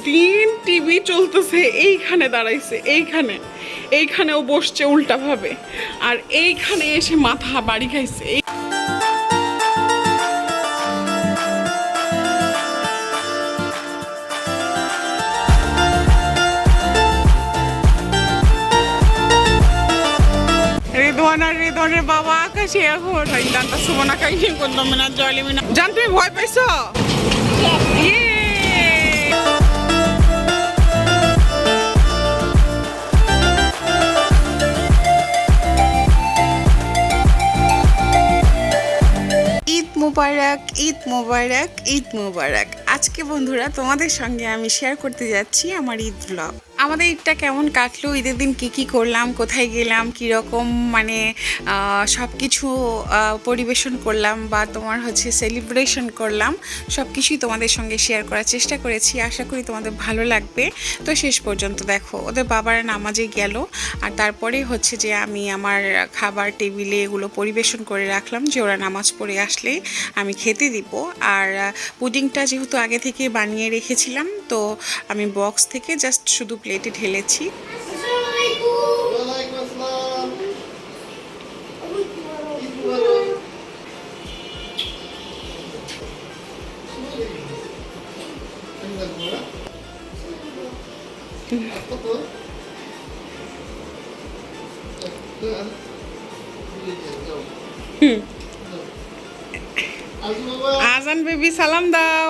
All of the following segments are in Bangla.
দিন টিভি চলতেছে, এইখানে দাঁড়াইছে, এইখানেও বসছে উল্টাভাবে, আর এইখানে এসে মাথা বাড়ি খাইছে। রেদনের বাবা আকাশে এখন জানতা সুমনা কাইন করলাম না জয়লিমিনা। জান তুমি ভয় পাইছো? ঈদ মুবারক, ঈদ মুবারক, ঈদ মুবারক। আজকে বন্ধুরা তোমাদের সঙ্গে আমি শেয়ার করতে যাচ্ছি আমার ঈদ ব্লগ। আমাদের ঈদটা কেমন কাটলো, ঈদের দিন কি করলাম, কোথায় গেলাম, কীরকম মানে সব কিছু পরিবেশন করলাম বা তোমার হচ্ছে সেলিব্রেশন করলাম, সব কিছুই তোমাদের সঙ্গে শেয়ার করার চেষ্টা করেছি। আশা করি তোমাদের ভালো লাগবে। তো শেষ পর্যন্ত দেখো, ওদের বাবারা নামাজে গেল, আর তারপরে হচ্ছে যে আমি আমার খাবার টেবিলে এগুলো পরিবেশন করে রাখলাম, যে ওরা নামাজ পড়ে আসলে আমি খেতে দিব। আর পুডিংটা যেহেতু আগে থেকে বানিয়ে রেখেছিলাম, তো আমি বক্স থেকে জাস্ট শুধু প্লেটে ঢেলেছি। আজান বেবি সালাম দাও।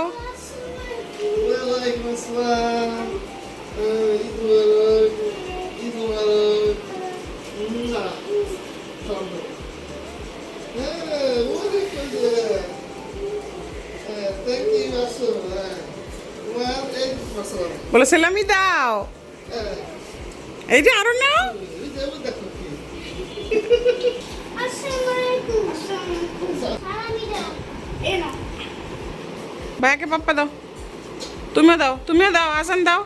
বলে সালামি দাও, এইটা আরো নাও। ভাইয়াকে পাপ্পা দাও, তুমিও দাও, আসান দাও।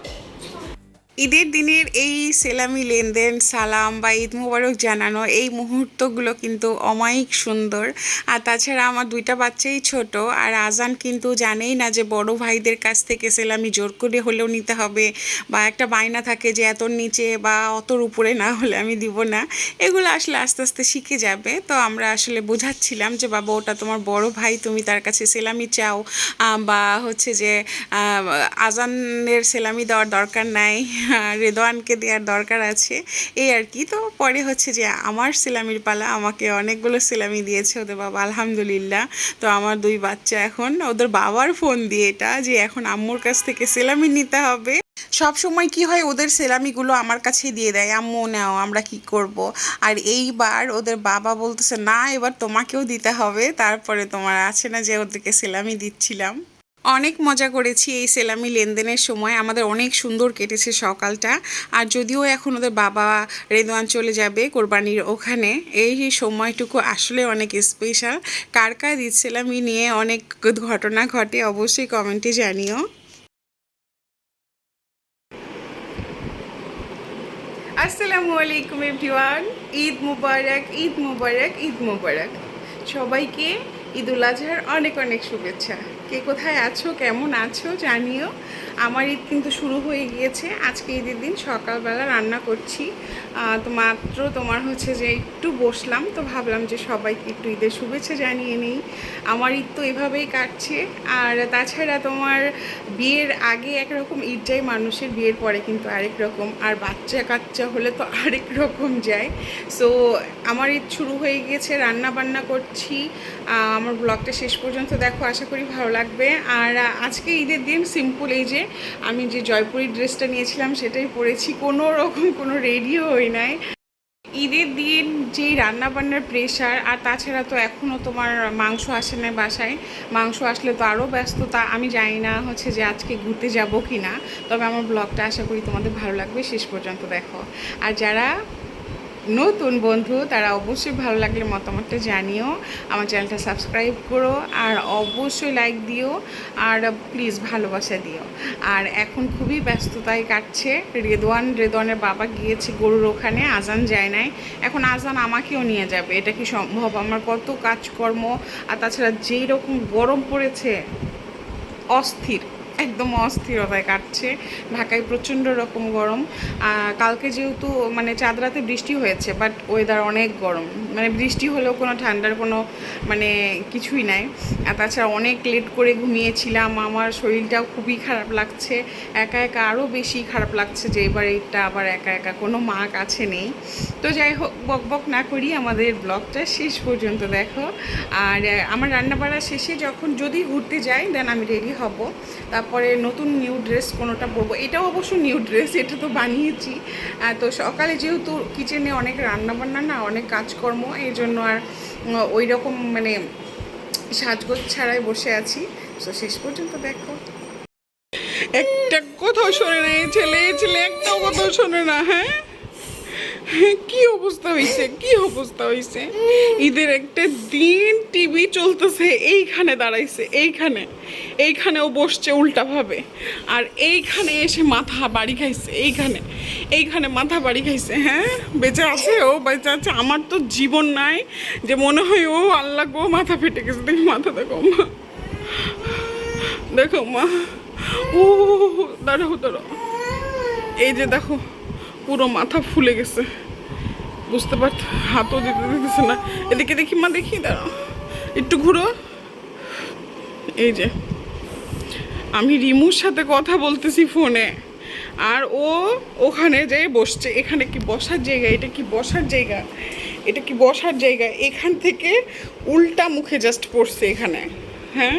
ঈদের দিনের এই সেলামি লেনদেন, সালাম বা ঈদ মুবারক জানানো, এই মুহূর্তগুলো কিন্তু অমায়িক সুন্দর। আর তাছাড়া আমার দুইটা বাচ্চাই ছোট, আর আজান কিন্তু জানেই না যে বড় ভাইদের কাছ থেকে সেলামি জোর করে হলেও নিতে হবে, বা একটা বায়না থাকে যে এতর নিচে বা অতর উপরে না হলে আমি দিব না। এগুলো আসলে আস্তে আস্তে শিখে যাবে। তো আমরা আসলে বোঝাচ্ছিলাম যে বাবা, ওটা তোমার বড় ভাই, তুমি তার কাছে সেলামি চাও, বা হচ্ছে যে আজানের সেলামি দেওয়ার দরকার নাই, রেদওয়ানকে দেওয়ার দরকার আছে, এই আর কি। তো পরে হচ্ছে যে আমার সেলামির পালা, আমাকে অনেকগুলো সেলামি দিয়েছে ওদের বাবা, আলহামদুলিল্লাহ। তো আমার দুই বাচ্চা এখন ওদের বাবার ফোন দিয়ে এটা যে এখন আম্মুর কাছ থেকে সেলামি নিতে হবে। সব সময় কি হয়, ওদের সেলামিগুলো আমার কাছে দিয়ে দেয়, আম্মু নাও, আমরা কি করব। আর এইবার ওদের বাবা বলতেছে না, এবার তোমাকেও দিতে হবে। তারপরে তোমার আছে না যে ওদেরকে সেলামি দিচ্ছিলাম। অনেক মজা করেছি এই সেলামি লেনদেনের সময়, আমাদের অনেক সুন্দর কেটেছে সকালটা। আর যদিও এখন ওদের বাবা রেদওয়ান চলে যাবে কোরবানির ওখানে, এই সময়টুকু আসলে অনেক স্পেশাল। কার কার ঈদ সেলামি নিয়ে অনেক ঘটনা ঘটে অবশ্যই কমেন্টে জানিও। আসসালামু আলাইকুম এভরিওয়ান, ঈদ মুবারক, ঈদ মুবারক, ঈদ মুবারক। সবাইকে ঈদ উল আজহার অনেক অনেক শুভেচ্ছা। কে কোথায় আছো, কেমন আছো জানিও। আমার ঈদ কিন্তু শুরু হয়ে গিয়েছে। আজকে ঈদের দিন সকালবেলা রান্না করছি, তো মাত্র তোমার হচ্ছে যে একটু বসলাম, তো ভাবলাম যে সবাইকে একটু ঈদের শুভেচ্ছা জানিয়ে নিই। আমার ঈদ তো এভাবেই কাটছে। আর তাছাড়া তোমার বিয়ের আগে একরকম ঈদ যায় মানুষের, বিয়ের পরে কিন্তু আরেক রকম, আর বাচ্চা কাচ্চা হলে তো আরেক রকম যায়। সো আমার ঈদ শুরু হয়ে গিয়েছে, রান্না বান্না করছি। আমার ব্লগটা শেষ পর্যন্ত দেখো, আশা করি ভালো লাগবে। আর আজকে ঈদের দিন সিম্পল, এই যে আমি যে জয়পুরি ড্রেসটা নিয়েছিলাম সেটাই পরেছি, কোনো রকম কোনো রেডিও হই নাই। ঈদের দিন যেই রান্নাবান্নার প্রেশার, আর তাছাড়া তো এখনও তোমার মাংস আসে না বাসায়, মাংস আসলে তো আরও ব্যস্ততা। আমি জানি না হচ্ছে যে আজকে ঘুরতে যাব কি না, তবে আমার ব্লগটা আশা করি তোমাদের ভালো লাগবে, শেষ পর্যন্ত দেখো। আর যারা নতুন বন্ধু তারা অবশ্যই ভালো লাগলে মতামতটা জানিও, আমার চ্যানেলটা সাবস্ক্রাইব করো, আর অবশ্যই লাইক দিও, আর প্লিজ ভালোবাসা দিও। আর এখন খুবই ব্যস্ততায় কাটছে। রেদওয়ানের বাবা গিয়েছে গরুর ওখানে, আজান যায় নাই, এখন আজান আমাকেও নিয়ে যাবে, এটা কি সম্ভব? আমার কত কাজকর্ম, আর তাছাড়া যেই রকম গরম পড়েছে অস্থির, একদম অস্থিরতায় কাটছে। ঢাকায় প্রচণ্ড রকম গরম। কালকে যেহেতু মানে চাঁদ রাতে বৃষ্টি হয়েছে, বাট ওয়েদার অনেক গরম, মানে বৃষ্টি হলেও কোনো ঠান্ডার কোনো মানে কিছুই নাই। আর তাছাড়া অনেক লেট করে ঘুমিয়েছিলাম, আমার শরীরটাও খুবই খারাপ লাগছে, একা একা আরও বেশি খারাপ লাগছে যে এবার এটা আবার একা একা, কোনো মা কাছে নেই। তো যাই হোক, বক বক না করি, আমাদের ব্লগটা শেষ পর্যন্ত দেখো। আর আমার রান্নাবাড়া শেষে যখন যদি ঘুরতে যাই দেন আমি রেডি হব, তারপরে নতুন নিউ ড্রেস কোনোটা পরবো। এটাও অবশ্য নিউ ড্রেস, এটা তো বানিয়েছি। তো সকালে যেহেতু কিচেনে অনেক রান্নাবান্না না, অনেক কাজকর্ম, এই জন্য আর ওই রকম মানে সাজগোজ ছাড়াই বসে আছি। তো শেষ পর্যন্ত দেখো। একটা কোথাও শোনে না এই ছেলে, একটাও কোথাও শোনে না। হ্যাঁ, কি অবস্থা হয়েছে, কি অবস্থা হয়েছে। ঈদের একটা দিন টিভি চলতেছে, এইখানে দাঁড়াইছে, এইখানেও বসছে উল্টাভাবে, আর এইখানে এসে মাথা বাড়ি খাইছে, এইখানে মাথা বাড়ি খাইছে। হ্যাঁ, বেঁচে আছে, ও বেঁচে আছে। আমার তো জীবন নাই যে মনে হয় ও আল্লাহ গো মাথা ফেটে গেছে। দেখি মাথা, দেখো মা, দেখো মা, ও দাঁড়াও, এই যে দেখো পুরো মাথা ফুলে গেছে, বুঝতে পারত, হাতও দিতেছে না। এদিকে দেখি মা, দেখি, দাঁড়াও একটু ঘুরো। এই যে আমি রিমুর সাথে কথা বলতেছি ফোনে, আর ও ওখানে যেয়ে বসছে। এখানে কি বসার জায়গা? এটা কি বসার জায়গা? এখান থেকে উল্টা মুখে জাস্ট পড়ছে এখানে। হ্যাঁ,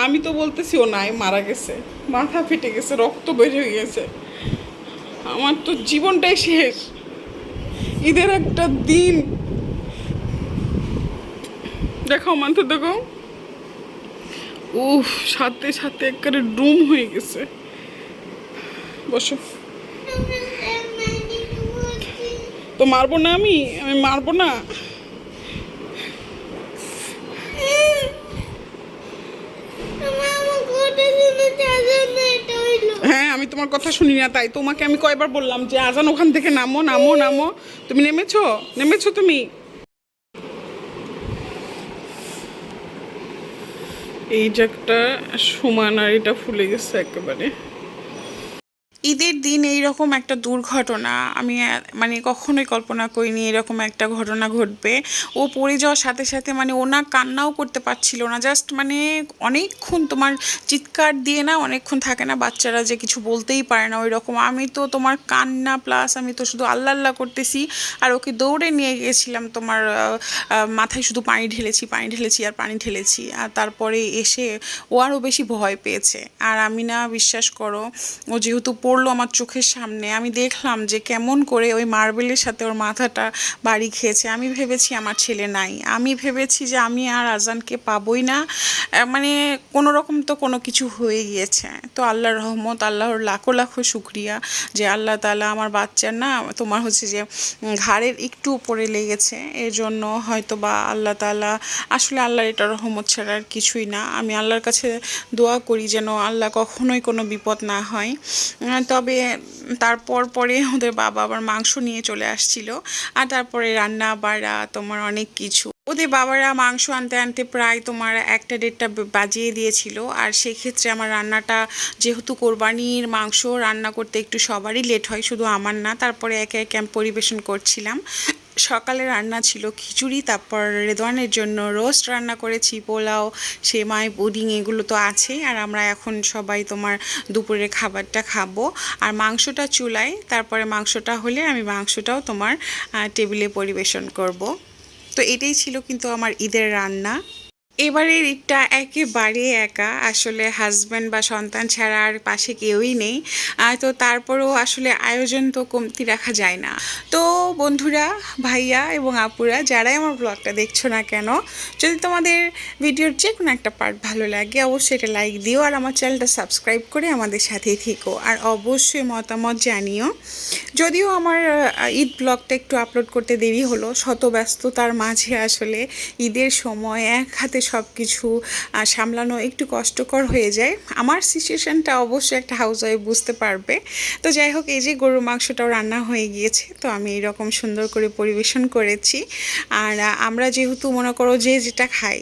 আমি তো বলতেছি ও নাই, মারা গেছে, মাথা ফেটে গেছে, রক্ত বের হয়ে গেছে। আমার তো জীবনটাই শেষ। ঈদের একটা দিন দেখো, মাথা দেখো, উফ, সাথে সাথে একেবারে ডুম হয়ে গেছে। বসো। তো মারবো না, আমি মারবো না। হ্যাঁ, আমি তোমার কথা শুনি না, তাই তোমাকে আমি কয়বার বললাম যে আজান ওখান থেকে নামো নামো নামো। তুমি নেমেছো তুমি। এই যে একটা সমান, আর এটা ফুলে গেছে একেবারে। ঈদের দিন এইরকম একটা দুর্ঘটনা আমি মানে কখনোই কল্পনা করিনি এরকম একটা ঘটনা ঘটবে। ও পড়ে যাওয়ার সাথে সাথে মানে ও না কান্নাও করতে পারছিল না, জাস্ট মানে অনেকক্ষণ তোমার চিৎকার দিয়ে না অনেকক্ষণ থাকে না বাচ্চারা, যে কিছু বলতেই পারে না ওই রকম। আমি তো তোমার কান্না প্লাস আমি তো শুধু আল্লাহ আল্লাহ করতেছি, আর ওকে দৌড়ে নিয়ে গিয়েছিলাম তোমার মাথায় শুধু পানি ঢেলেছি, আর তারপরে এসে ও আরও বেশি ভয় পেয়েছে। আর আমি না, বিশ্বাস করো, ও যেহেতু পড়লো আমার চোখের সামনে, আমি দেখলাম যে কেমন করে ওই মার্বেলের সাথে ওর মাথাটা বাড়ি খেয়েছে। আমি ভেবেছি আমার ছেলে নাই, আমি ভেবেছি যে আমি আর আজানকে পাবোই না, মানে কোনো রকম তো কোনো কিছু হয়ে গিয়েছে। তো আল্লাহর রহমত, আল্লাহর লাখো লাখো শুক্রিয়া যে আল্লাহ তাআলা আমার বাচ্চার না তোমার হচ্ছে যে ঘাড়ের একটু উপরে লেগেছে, এর জন্য হয়তো বা আল্লাহ তাআলা, আসলে আল্লাহর এটা রহমত ছাড়া আর কিছুই না। আমি আল্লাহর কাছে দোয়া করি যেন আল্লাহ কখনোই কোনো বিপদ না হয়। তবে তারপর পরে ওদের বাবা আবার মাংস নিয়ে চলে আসছিল, আর তারপরে রান্না বাড়া তোমার অনেক কিছু। ওদের বাবারা মাংস আনতে আনতে প্রায় তোমার 1টা 1:30টা বাজিয়ে দিয়েছিল। আর সেক্ষেত্রে আমার রান্নাটা, যেহেতু কোরবানির মাংস রান্না করতে একটু সবারই লেট হয়, শুধু আমার না। তারপরে একে একে আমি পরিবেশন করছিলাম। সকালে রান্না ছিল খিচুড়ি, তারপর রেদওয়ানের জন্য রোস্ট রান্না করেছি, পোলাও, সেমাই, পুডিং, এগুলো তো আছেই। আর আমরা এখন সবাই তোমার দুপুরের খাবারটা খাবো, আর মাংসটা চুলায়, তারপরে মাংসটা হলে আমি মাংসটাও তোমার টেবিলে পরিবেশন করব। তো এটাই ছিল কিন্তু আমার ঈদের রান্না। এবারের ঈদটা একেবারে একা, আসলে হাজব্যান্ড বা সন্তান ছাড়া আর পাশে কেউই নেই। তো তারপরেও আসলে আয়োজন তো কমতি রাখা যায় না। তো বন্ধুরা, ভাইয়া এবং আপুরা, যারাই আমার ব্লগটা দেখছো না কেন, যদি তোমাদের ভিডিওর যে কোনো একটা পার্ট ভালো লাগে অবশ্যই এটা লাইক দিও, আর আমার চ্যানেলটা সাবস্ক্রাইব করে আমাদের সাথেই থেকো, আর অবশ্যই মতামত জানিও। যদিও আমার ঈদ ব্লগটা একটু আপলোড করতে দেরি হলো, শত ব্যস্ততার মাঝে আসলে ঈদের সময় এক হাতে সব কিছু সামলানো একটু কষ্টকর হয়ে যায়। আমার সিচুয়েশানটা অবশ্যই একটা হাউসওয়াইফ বুঝতে পারবে। তো যাই হোক, এই যে গরুর মাংসটাও রান্না হয়ে গিয়েছে, তো আমি এইরকম সুন্দর করে পরিবেশন করেছি। আর আমরা যেহেতু মনে করো যে যেটা খাই,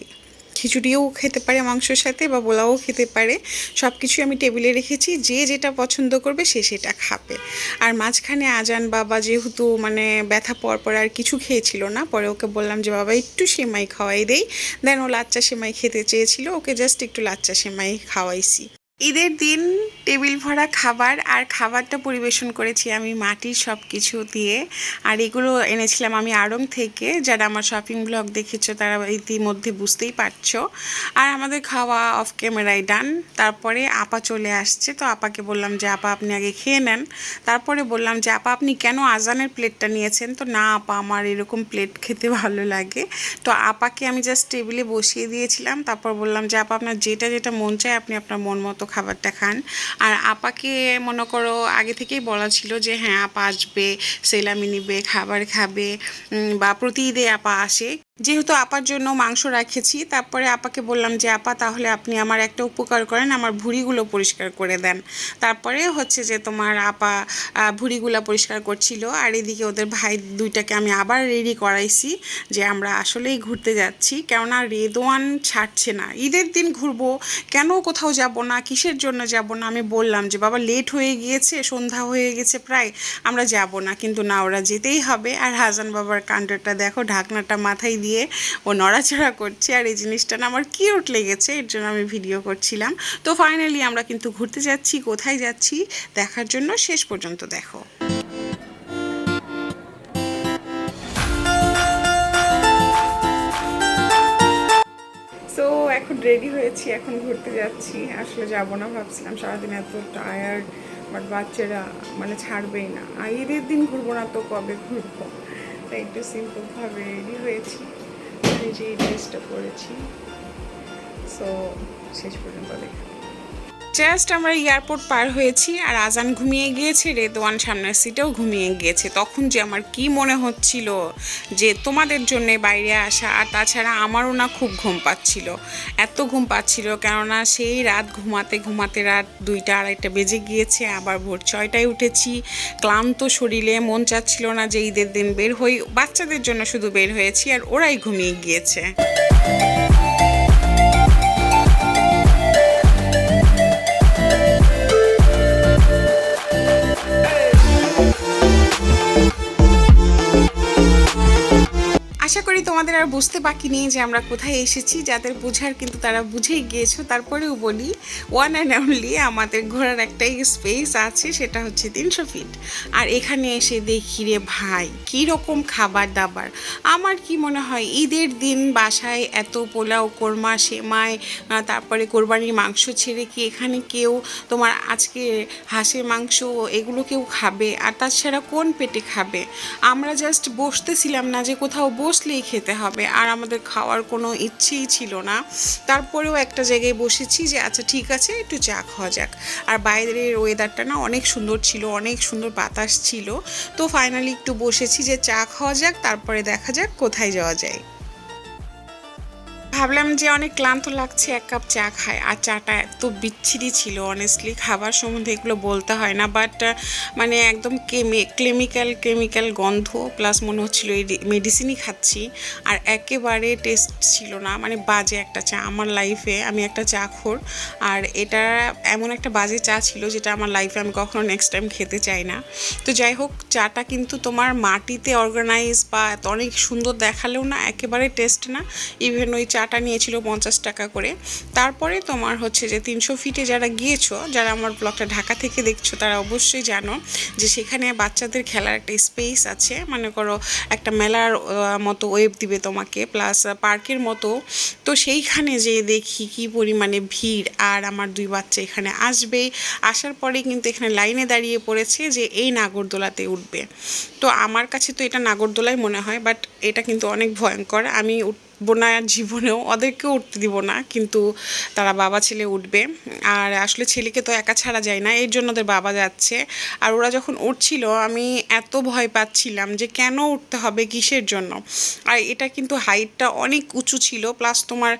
খিচুড়িও খেতে পারে মাংসের সাথে বা পোলাও খেতে পারে, সব কিছুই আমি টেবিলে রেখেছি, যে যেটা পছন্দ করবে সে সেটা খাবে। আর মাঝখানে আজান বাবা যেহেতু মানে ব্যথা পর পর আর কিছু খেয়েছিল না, পরে ওকে বললাম যে বাবা একটু সেমাই খাওয়াই দেই, দেন ও লাচ্চা সেমাই খেতে চেয়েছিল, ওকে জাস্ট একটু লাচ্চা সেমাই খাওয়াইছি। ঈদের দিন টেবিল ভরা খাবার, আর খাবারটা পরিবেশন করেছি আমি মাটির সব কিছু দিয়ে। আর এগুলো এনেছিলাম আমি আড়ং থেকে, যারা আমার শপিং ব্লগ দেখেছো তারা ইতিমধ্যে বুঝতেই পারছো। আর আমাদের খাওয়া অফ ক্যামেরায় ডান। তারপরে আপা চলে আসছে, তো আপাকে বললাম যে আপা আপনি আগে খেয়ে নেন। তারপরে বললাম যে আপা আপনি কেন আজানের প্লেটটা নিয়েছেন? তো না আপা আমার এরকম প্লেট খেতে ভালো লাগে। তো আপাকে আমি জাস্ট টেবিলে বসিয়ে দিয়েছিলাম, তারপর বললাম যে আপা আপনার যেটা যেটা মন চায় আপনি আপনার মন মতো খাবারটা খান। আর আপাকে মনে করো আগে থেকেই বলা ছিল যে হ্যাঁ আপা আসবে, সেলামি নিবে, খাবার খাবে, বা প্রতি ঈদে আপা আসে। যেহেতু আপার জন্য মাংস রেখেছি, তারপরে আপাকে বললাম যে আপা তাহলে আপনি আমার একটা উপকার করেন, আমার ভুঁড়িগুলো পরিষ্কার করে দেন। তারপরে হচ্ছে যে তোমার আপা ভুঁড়িগুলো পরিষ্কার করছিল, আর এদিকে ওদের ভাই দুইটাকে আমি আবার রেডি করাইছি যে আমরা আসলেই ঘুরতে যাচ্ছি, কেননা রেদওয়ান ছাড়ছে না। ঈদের দিন ঘুরবো, কেন কোথাও যাব না, কিসের জন্য যাব না? আমি বললাম যে বাবা লেট হয়ে গিয়েছে, সন্ধ্যা হয়ে গেছে প্রায়, আমরা যাব না, কিন্তু না ওরা যেতেই হবে। আর হাসান বাবার কাণ্ডটা দেখো, ঢাকনাটা মাথায় দিয়ে ও নড়াচড়া করছে, আর এই জিনিসটা না আমার কিউট লেগেছে, এর জন্য আমি ভিডিও করছিলাম। তো ফাইনালি আমরা কিন্তু ঘুরতে যাচ্ছি, কোথায় যাচ্ছি দেখার জন্য শেষ পর্যন্ত দেখো। সো এখন রেডি হয়েছি, এখন ঘুরতে যাচ্ছি। আসলে যাব না ভাবছিলাম, সারাদিন এত টায়ার্ড, বাট বাচ্চারা মানে ছাড়বেই না। আর ঈদের দিন ঘুরবো না তো কবে ঘুরবো? তাই একটু সিম্পলভাবে রেডি হয়েছি, যে এই ড্রেসটা পরেছি। সো শেষ পর্যন্ত দেখা। জাস্ট আমরা এয়ারপোর্ট পার হয়েছি, আর আজান ঘুমিয়ে গিয়েছে, রেদওয়ান সামনের সিটেও ঘুমিয়ে গিয়েছে। তখন যে আমার কি মনে হচ্ছিল যে তোমাদের জন্য বাইরে আসা, আর তাছাড়া আমারও না খুব ঘুম পাচ্ছিল, এত ঘুম পাচ্ছিল, কেননা সেই রাত ঘুমাতে ঘুমাতে রাত 2টা 2:30 বেজে গিয়েছে, আবার ভোর 6টায় উঠেছি। ক্লান্ত শরীরে মন চাচ্ছিল না যে ঈদের দিন বের হই, বাচ্চাদের জন্য শুধু বের হয়েছি, আর ওরাই ঘুমিয়ে গিয়েছে। আশা করি তোমাদের আর বুঝতে বাকি নেই যে আমরা কোথায় এসেছি, যাদের বোঝার কিন্তু তারা বুঝেই গিয়েছো। তারপরেও বলি, ওয়ান অ্যান্ড অনলি আমাদের ঘোরার একটাই স্পেস আছে, সেটা হচ্ছে 300 ফিট। আর এখানে এসে দেখি রে ভাই কী রকম খাবার দাবার। আমার কি মনে হয় ঈদের দিন বাসায় এত পোলাও, কোরমা, সেমাই, তারপরে কোরবানির মাংস ছেড়ে কি এখানে কেউ তোমার আজকে হাঁসের মাংস এগুলো কেউ খাবে? আর তাছাড়া কোন পেটে খাবে? আমরা জাস্ট বসতেছিলাম না যে কোথাও বসলেই খেতে হবে, আর আমাদের খাওয়ার কোনো ইচ্ছেই ছিল না। তারপরেও একটা জায়গায় বসেছি যে আচ্ছা ঠিক আছে একটু চা খাওয়া যাক। আর বাইরের ওয়েদারটা না অনেক সুন্দর ছিল, অনেক সুন্দর বাতাস ছিল। তো ফাইনালি একটু বসেছি যে চা খাওয়া যাক, তারপরে দেখা যাক কোথায় যাওয়া যায়। ভাবলাম যে অনেক ক্লান্ত লাগছে, 1 কাপ চা খাই। আর চাটা এত বিচ্ছিরি ছিল, অনেস্টলি খাবার সম্বন্ধে এগুলো বলতে হয় না, বাট মানে একদম কেমিক্যাল গন্ধ, প্লাস মনে হচ্ছিল এই মেডিসিনই খাচ্ছি। আর একেবারে টেস্ট ছিল না, মানে বাজে একটা চা। আমার লাইফে আমি একটা চা খোর, আর এটা এমন একটা বাজে চা ছিল যেটা আমার লাইফে আমি কখনো নেক্সট টাইম খেতে চাই না। তো যাই হোক, চাটা কিন্তু তোমার মাটিতে অর্গানাইজ বা অনেক সুন্দর দেখালেও না একেবারে টেস্ট না। ইভেন ওই চাটা নিয়েছিল 50 টাকা করে। তারপরে তোমার হচ্ছে যে 300 ফিটে যারা গিয়েছো, যারা আমার ব্লগটা ঢাকা থেকে দেখছো, তারা অবশ্যই জানো যে সেখানে বাচ্চাদের খেলার একটা স্পেস আছে, মনে করো একটা মেলার মতো ওয়েব দিবে তোমাকে, প্লাস পার্কের মতো। তো সেইখানে যে দেখি কি পরিমাণে ভিড়, আর আমার 2 বাচ্চা এখানে আসবে, আসার পরে কিন্তু এখানে লাইনে দাঁড়িয়ে পড়েছে যে এই নাগরদোলাতে উঠবে। তো আমার কাছে তো এটা নাগরদোলাই মনে হয়, বাট এটা কিন্তু অনেক ভয়ঙ্কর। আমি উঠবো না জীবনেও, ওদেরকেও উঠতে দিব না, কিন্তু তারা বাবা ছেলে উঠবে। আর আসলে ছেলেকে তো একা ছাড়া যায় না, এর জন্য ওদের বাবা যাচ্ছে। আর ওরা যখন উঠছিল আমি এত ভয় পাচ্ছিলাম যে কেন উঠতে হবে, কিসের জন্য। আর এটা কিন্তু হাইটটা অনেক উঁচু ছিল, প্লাস তোমার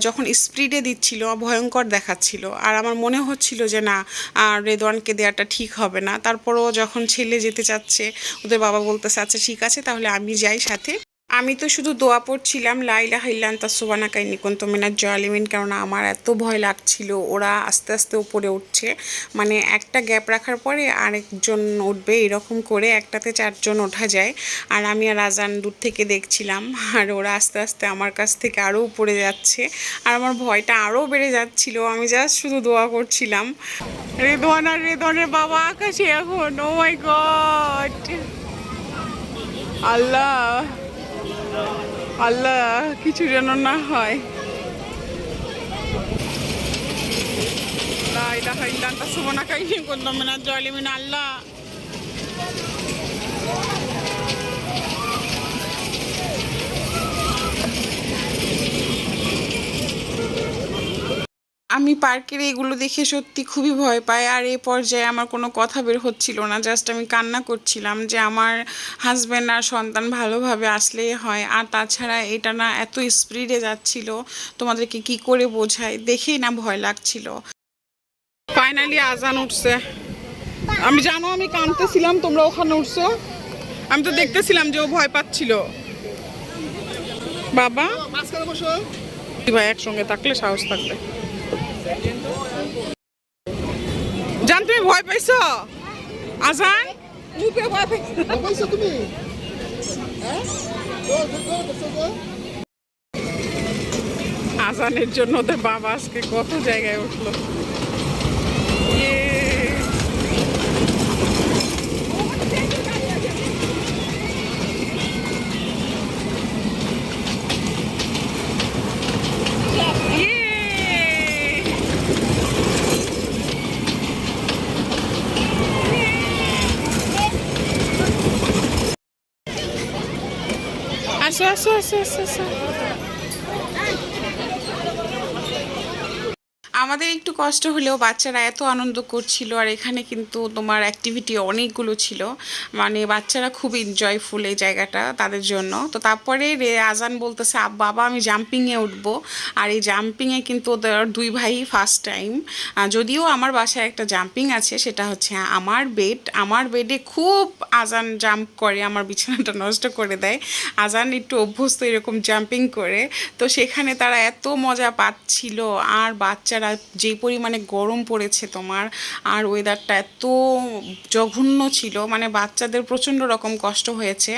যখন স্পিডে দিচ্ছিল ভয়ঙ্কর দেখাচ্ছিল। আর আমার মনে হচ্ছিল যে না, রেদওয়ানকে দেওয়াটা ঠিক হবে না। তারপরও যখন ছেলে যেতে চাচ্ছে, ওদের বাবা বলতেছে আচ্ছা ঠিক আছে তাহলে আমি যাই সাথে। আমি তো শুধু দোয়া পড়ছিলাম লা ইলাহা ইল্লা আনতা সুবহানাকা ইন্নী কুনতু মিনাজ জালিমিন, কারণ আমার এত ভয় লাগছিল ওরা আস্তে আস্তে উপরে উঠছে, মানে একটা গ্যাপ রাখার পরে আরেকজন উঠবে এরকম করে একটাতে চারজন ওঠা যায়। আর আমি আর আজান দূর থেকে দেখছিলাম, আর ওরা আস্তে আস্তে আমার কাছ থেকে আরও উপরে যাচ্ছে, আর আমার ভয়টা আরও বেড়ে যাচ্ছিল। আমি জাস্ট শুধু দোয়া করছিলাম। রেদওয়ান আর রেদওয়ানের বাবা আকাশে এখন, ও মাই গড, আল্লাহ আল্লাহ কিছু যেন না হয়। লা ইলাহা ইল্লা আনতা সুবহানাকা ইন্নী কুনতু মিনাজ জালিমিন। আল্লাহ আমি পার্কের এইগুলো দেখে সত্যি খুবই ভয় পাই, আর এই পর্যায়ে আমার কোনো কথা বের হচ্ছিল না, জাস্ট আমি কান্না করছিলাম যে আমার হাজব্যান্ড আর সন্তান ভালোভাবে আসলেই হয়। আর তাছাড়া এটা না এত স্পিডে যাচ্ছিল, তোমাদেরকে কি করে বোঝাই, দেখেই না ভয় লাগছিল। ফাইনালি আজান উঠছে। আমি জানো আমি কাঁদতেছিলাম, তোমরা ওখানে উঠছো, আমি তো দেখতেছিলাম যে ও ভয় পাচ্ছিল। বাবা ভাই একসঙ্গে থাকলে সাহস থাকবে। জান তুমি ভয় পাইছো? আজান আজানের জন্য ওদের বাবা আজকে কত জায়গায় উঠলো। আসো আসো আসো আসো আসো। আমাদের একটু কষ্ট হলেও বাচ্চারা এত আনন্দ করছিল, আর এখানে কিন্তু তোমার অ্যাক্টিভিটি অনেকগুলো ছিল, মানে বাচ্চারা খুব এনজয়ফুল এই জায়গাটা তাদের জন্য। তো তারপরে আজান বলতেছে বাবা আমি জাম্পিংয়ে উঠবো, আর এই জাম্পিংয়ে কিন্তু ওদের দুই ভাই ফার্স্ট টাইম। যদিও আমার বাসায় একটা জাম্পিং আছে, সেটা হচ্ছে আমার বেডে খুব আজান জাম্প করে, আমার বিছানাটা নষ্ট করে দেয়। আজান একটু অভ্যস্ত এরকম জাম্পিং করে, তো সেখানে তারা এত মজা পাচ্ছিল। আর বাচ্চারা যে পরিমাণে গরম পড়েছে তোমার, আর ওয়েদারটা এত জঘন্য ছিল, মানে বাচ্চাদের প্রচণ্ড রকম কষ্ট হয়েছে।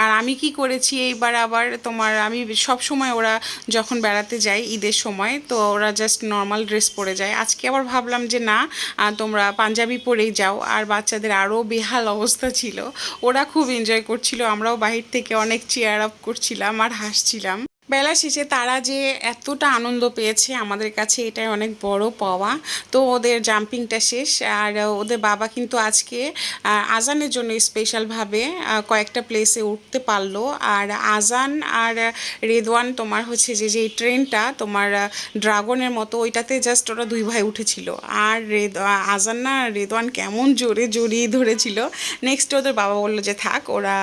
আর আমি কি করেছি এইবার আবার তোমার, আমি সব সময় ওরা যখন বেড়াতে যায় ঈদের সময়, তো ওরা জাস্ট নর্মাল ড্রেস পরে যায়। আজকে আবার ভাবলাম যে না তোমরা পাঞ্জাবি পরেই যাও, আর বাচ্চাদের আরও বেহাল অবস্থা ছিল। ওরা খুব এনজয় করছিল, আমরাও বাহির থেকে অনেক চেয়ার আপ করছিলাম আর হাসছিলাম। বেলা শেষে তারা যে এতটা আনন্দ পেয়েছে আমাদের কাছে এটাই অনেক বড় পাওয়া। তো ওদের জাম্পিংটা শেষ, আর ওদের বাবা কিন্তু আজকে আজানের জন্য স্পেশালভাবে কয়েকটা প্লেসে উঠতে পারলো। আর আজান আর রেদওয়ান তোমার হচ্ছে যে যেই ট্রেনটা তোমার ড্রাগনের মতো, ওইটাতে জাস্ট ওরা দুই ভাই উঠেছিল। আর আজান না রেদওয়ান কেমন জোরে জড়িয়ে ধরেছিল। নেক্সট ওদের বাবা বললো যে থাক, ওরা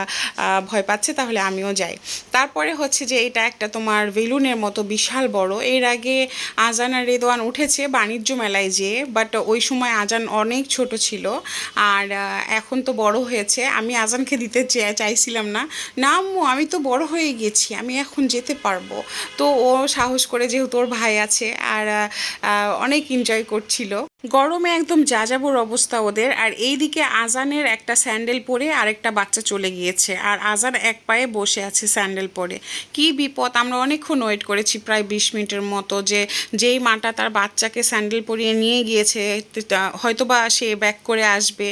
ভয় পাচ্ছে, তাহলে আমিও যাই। তারপরে হচ্ছে যে এটা একটা তোমার বেলুনের মতো বিশাল বড়। এর আগে আজান আর রেদওয়ান উঠেছে বাণিজ্য মেলায় যেয়ে, বাট ওই সময় আজান অনেক ছোট ছিল, আর এখন তো বড় হয়েছে। আমি আজানকে দিতে চাইছিলাম না, না আম্মু আমি তো বড় হয়ে গেছি, আমি এখন যেতে পারবো। তো ও সাহস করে, যেহেতু ওর ভাই আছে, আর অনেক এনজয় করছিল। গরমে একদম যাযাবর অবস্থা ওদের। আর এইদিকে আজানের একটা স্যান্ডেল পরে আরেকটা বাচ্চা চলে গিয়েছে, আর আজান এক পায়ে বসে আছে স্যান্ডেল পরে। কি বিপদ! আমরা অনেকক্ষণ ওয়েট করেছি, প্রায় 20 মিনিটের মতো, যে যেই মাটা তার বাচ্চাকে স্যান্ডেল পরিয়ে নিয়ে গিয়েছে হয়তোবা সে ব্যাক করে আসবে।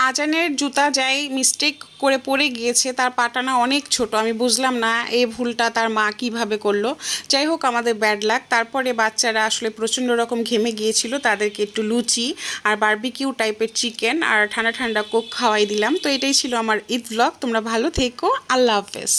আজানের জুতা যাই মিস্টেক করে পড়ে গিয়েছে, তার পাটা না অনেক ছোট, আমি বুঝলাম না এই ভুলটা তার মা কিভাবে করলো। যাই হোক আমাদের ব্যাড লাক। তারপরে বাচ্চারা আসলে প্রচণ্ড রকম ঘেমে গিয়েছিল, তাদেরকে একটু লুচি আর বারবিকিউ টাইপের চিকেন আর ঠান্ডা ঠান্ডা কোক খাওয়াই দিলাম। তো এটাই ছিল আমার ঈদ ব্লগ। তোমরা ভালো থেকো, আল্লাহ হাফেজ।